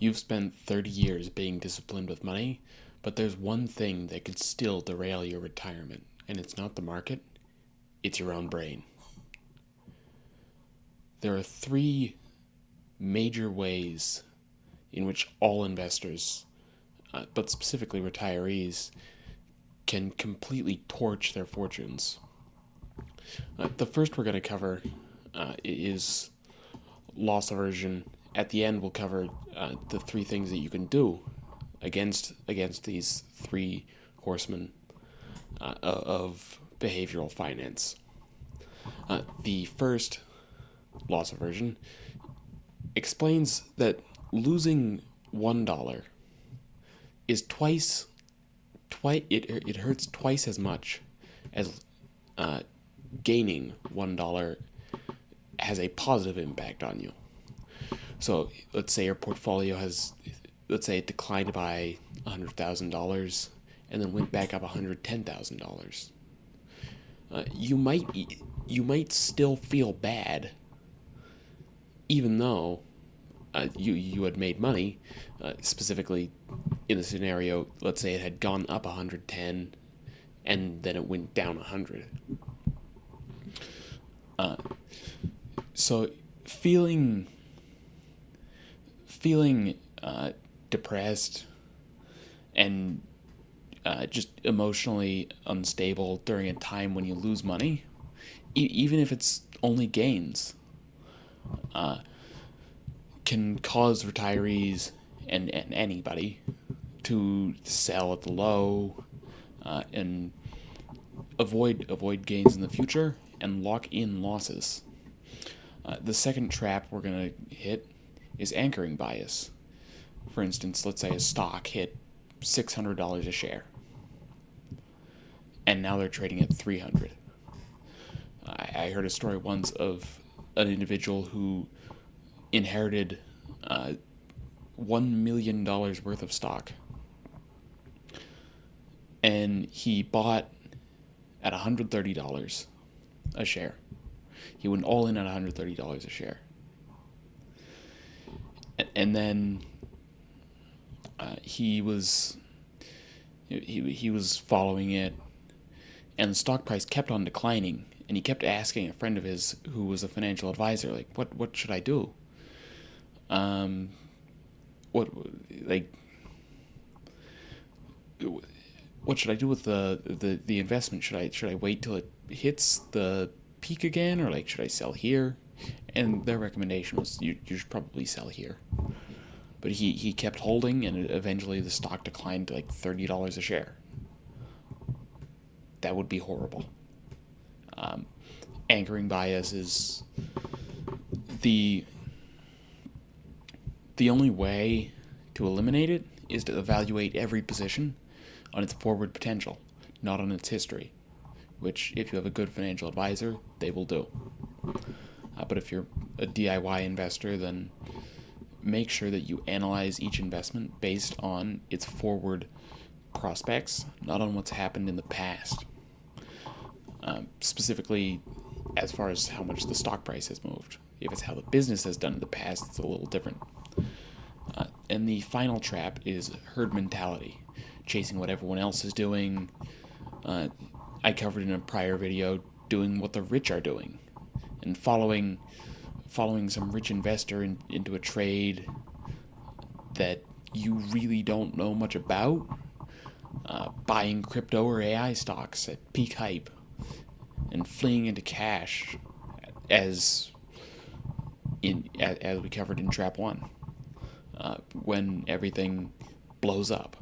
You've spent 30 years being disciplined with money, but there's one thing that could still derail your retirement, and it's not the market, it's your own brain. There are three major ways in which all investors, but specifically retirees, can completely torch their fortunes. The first we're going to cover is loss aversion. At the end, we'll cover the three things that you can do against these three horsemen of behavioral finance. The first, loss aversion, explains that losing $1 is it hurts twice as much as gaining $1 has a positive impact on you. So let's say your portfolio let's say it declined by $100,000 and then went back up $110,000. You might still feel bad, even though you had made money. Specifically, in the scenario, let's say it had gone up 110, and then it went down 100. So feeling depressed and just emotionally unstable during a time when you lose money, even if it's only gains, can cause retirees and anybody to sell at the low and avoid gains in the future and lock in losses. The second trap we're going to hit is anchoring bias. For instance, let's say a stock hit $600 a share, and now they're trading at $300. I heard a story once of an individual who inherited $1 million worth of stock, and he bought at $130 a share. He went all in at $130 a share, and then he was following it, and the stock price kept on declining. And he kept asking a friend of his who was a financial advisor, like, what should I do? What should I do with the investment? Should I wait till it hits the peak again, or should I sell here? And their recommendation was you should probably sell here. But he kept holding, and eventually the stock declined to $30 a share. That would be horrible. Anchoring bias is the only way to eliminate it is to evaluate every position on its forward potential, not on its history, which, if you have a good financial advisor, they will do. But if you're a DIY investor, then make sure that you analyze each investment based on its forward prospects, not on what's happened in the past. Specifically, as far as how much the stock price has moved. If it's how the business has done in the past, it's a little different. And the final trap is herd mentality, chasing what everyone else is doing. I covered in a prior video doing what the rich are doing, and following some rich investor into a trade that you really don't know much about, buying crypto or AI stocks at peak hype, and fleeing into cash, as we covered in Trap 1, when everything blows up.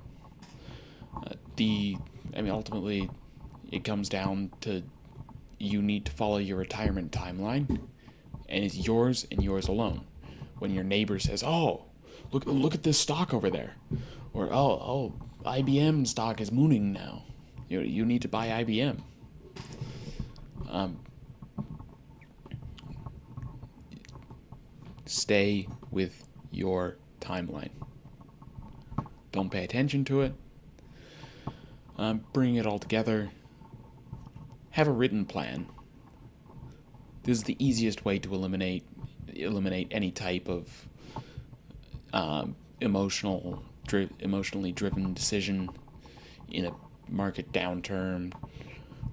Ultimately, it comes down to you need to follow your retirement timeline, and it's yours and yours alone. When your neighbor says, "Oh, look at this stock over there," or "Oh, IBM stock is mooning now. You need to buy IBM." Stay with your timeline. Don't pay attention to it. Bring it all together. Have a written plan. This is the easiest way to eliminate any type of emotionally driven decision in a market downturn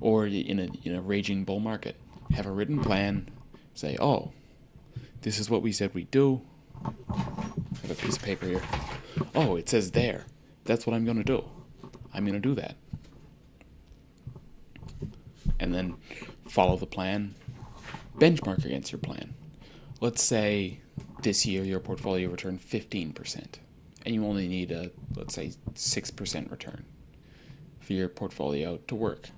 or in a raging bull market. Have a written plan. Say, oh, this is what we said we'd do. I have a piece of paper here. Oh, it says there. That's what I'm going to do. I'm going to do that. And then follow the plan. Benchmark against your plan. Let's say this year your portfolio returned 15%, and you only need a, let's say, 6% return for your portfolio to work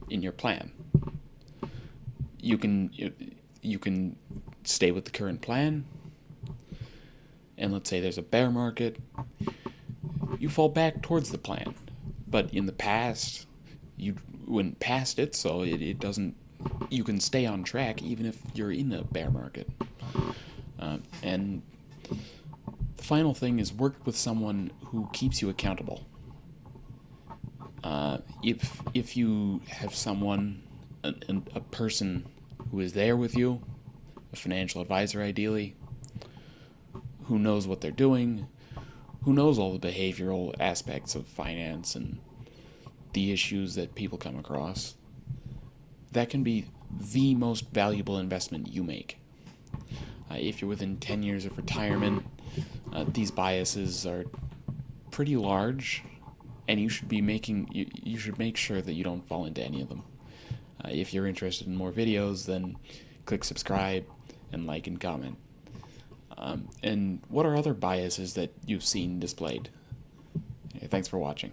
in your plan. You can stay with the current plan, and let's say there's a bear market, you fall back towards the plan. But in the past, you went past it, so it doesn't. You can stay on track even if you're in a bear market. And the final thing is work with someone who keeps you accountable. If you have someone, a person who is there with you, a financial advisor ideally, who knows what they're doing, who knows all the behavioral aspects of finance and the issues that people come across, that can be the most valuable investment you make. If you're within 10 years of retirement, these biases are pretty large, and you should make sure that you don't fall into any of them. If you're interested in more videos, then click subscribe and like and comment. And what are other biases that you've seen displayed? Thanks for watching.